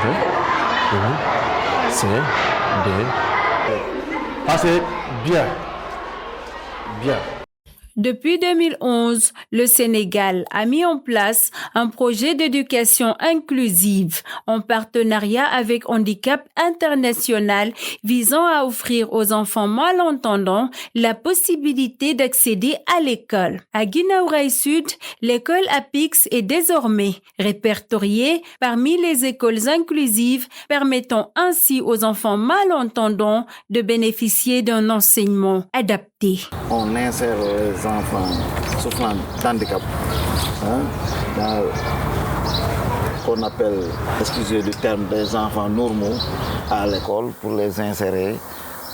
B, C, D, E. Ah, c'est bien. Bien. Depuis 2011, le Sénégal a mis en place un projet d'éducation inclusive en partenariat avec Handicap International visant à offrir aux enfants malentendants la possibilité d'accéder à l'école. À Guinaw Rail Sud, l'école APIX est désormais répertoriée parmi les écoles inclusives permettant ainsi aux enfants malentendants de bénéficier d'un enseignement adapté. On insère les enfants souffrant d'handicap dans qu'on appelle, excusez du terme, des enfants normaux à l'école pour les insérer,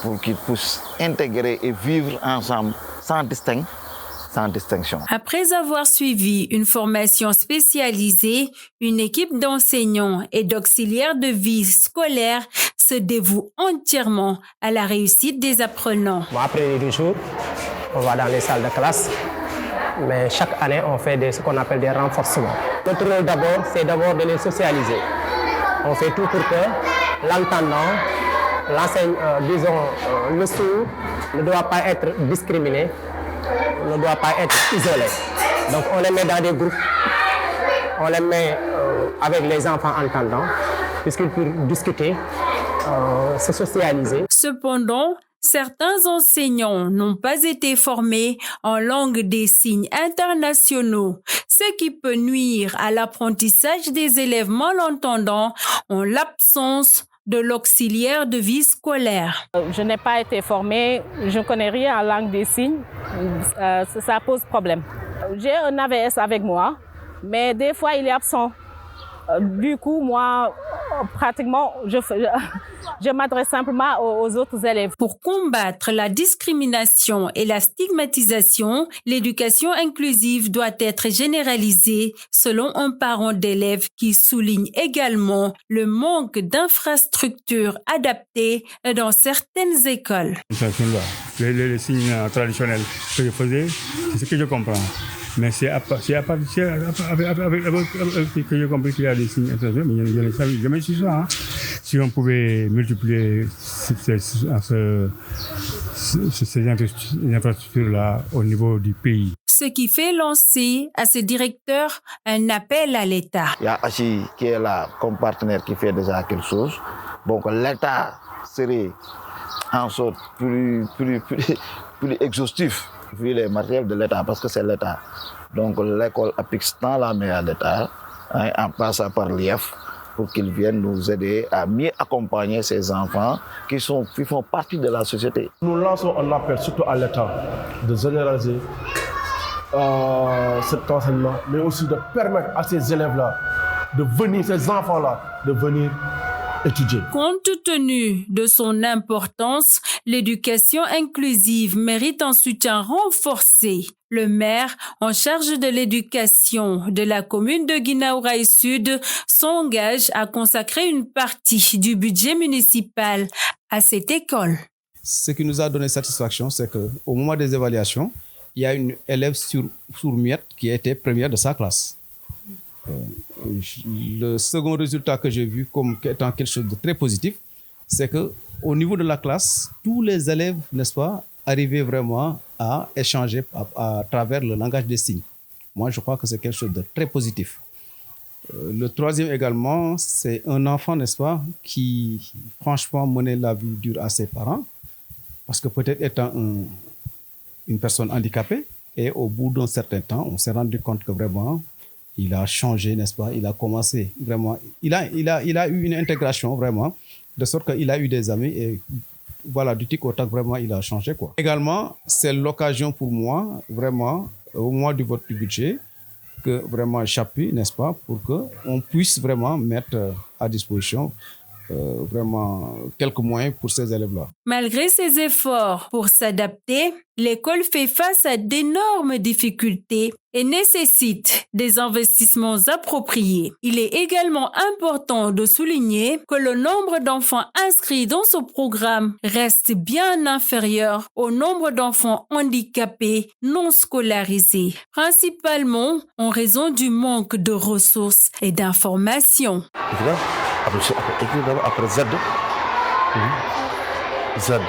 pour qu'ils puissent intégrer et vivre ensemble sans distinction. Après avoir suivi une formation spécialisée, une équipe d'enseignants et d'auxiliaires de vie scolaire se dévoue entièrement à la réussite des apprenants. Après les jours, on va dans les salles de classe, mais chaque année, on fait ce qu'on appelle des renforcements. Notre rôle d'abord, c'est d'abord de les socialiser. On fait tout pour que l'entendant, le sourd ne doit pas être discriminé, ne doit pas être isolé. Donc on les met dans des groupes, on les met avec les enfants entendants, puisqu'ils peuvent discuter, se socialiser. Cependant, certains enseignants n'ont pas été formés en langue des signes internationaux, ce qui peut nuire à l'apprentissage des élèves malentendants en l'absence de l'auxiliaire de vie scolaire. Je n'ai pas été formée, je ne connais rien en langue des signes, ça pose problème. J'ai un AVS avec moi, mais des fois il est absent. Du coup, moi, pratiquement, je m'adresse simplement aux autres élèves. Pour combattre la discrimination et la stigmatisation, l'éducation inclusive doit être généralisée selon un parent d'élève qui souligne également le manque d'infrastructures adaptées dans certaines écoles. Les signes traditionnels que je faisais, c'est ce que je comprends. Mais c'est à partir que j'ai compris qu'il y a des signes internationaux, mais je ne savais jamais sur ça. Hein. Si on pouvait multiplier ces infrastructures-là au niveau du pays. Ce qui fait lancer à ses directeurs un appel à l'État. Il y a Hachi qui est là comme partenaire qui fait déjà quelque chose. Donc l'État serait en sorte plus exhaustif vu les matériels de l'État, parce que c'est l'État. Donc l'école APIX tend la main à l'État, en passant par l'IEF, pour qu'ils viennent nous aider à mieux accompagner ces enfants qui font partie de la société. Nous lançons un appel surtout à l'État de généraliser cet enseignement, mais aussi de permettre à ces élèves-là de venir, ces enfants-là, de venir étudier. Compte tenu de son importance, l'éducation inclusive mérite un soutien renforcé. Le maire en charge de l'éducation de la commune de Guinaw Rail Sud s'engage à consacrer une partie du budget municipal à cette école. Ce qui nous a donné satisfaction, c'est qu'au moment des évaluations, il y a une élève sourd-muette qui était première de sa classe. Le second résultat que j'ai vu comme étant quelque chose de très positif, c'est qu'au niveau de la classe, tous les élèves, n'est-ce pas, arrivaient vraiment à échanger à travers le langage des signes. Moi, je crois que c'est quelque chose de très positif. Le troisième également, c'est un enfant, n'est-ce pas, qui franchement menait la vie dure à ses parents, parce que peut-être étant une personne handicapée, et au bout d'un certain temps, on s'est rendu compte que vraiment, il a changé, n'est-ce pas? Il a commencé vraiment, il a eu une intégration vraiment, de sorte qu'il a eu des amis et voilà, du tic au tac, vraiment, il a changé, quoi. Également, c'est l'occasion pour moi, vraiment, au mois du vote du budget, que vraiment j'appuie, n'est-ce pas, pour qu'on puisse vraiment mettre à disposition vraiment quelques moyens pour ces élèves-là. Malgré ses efforts pour s'adapter, l'école fait face à d'énormes difficultés et nécessite des investissements appropriés. Il est également important de souligner que le nombre d'enfants inscrits dans ce programme reste bien inférieur au nombre d'enfants handicapés non scolarisés, principalement en raison du manque de ressources et d'informations. Après, écris d'abord, après Z. Z.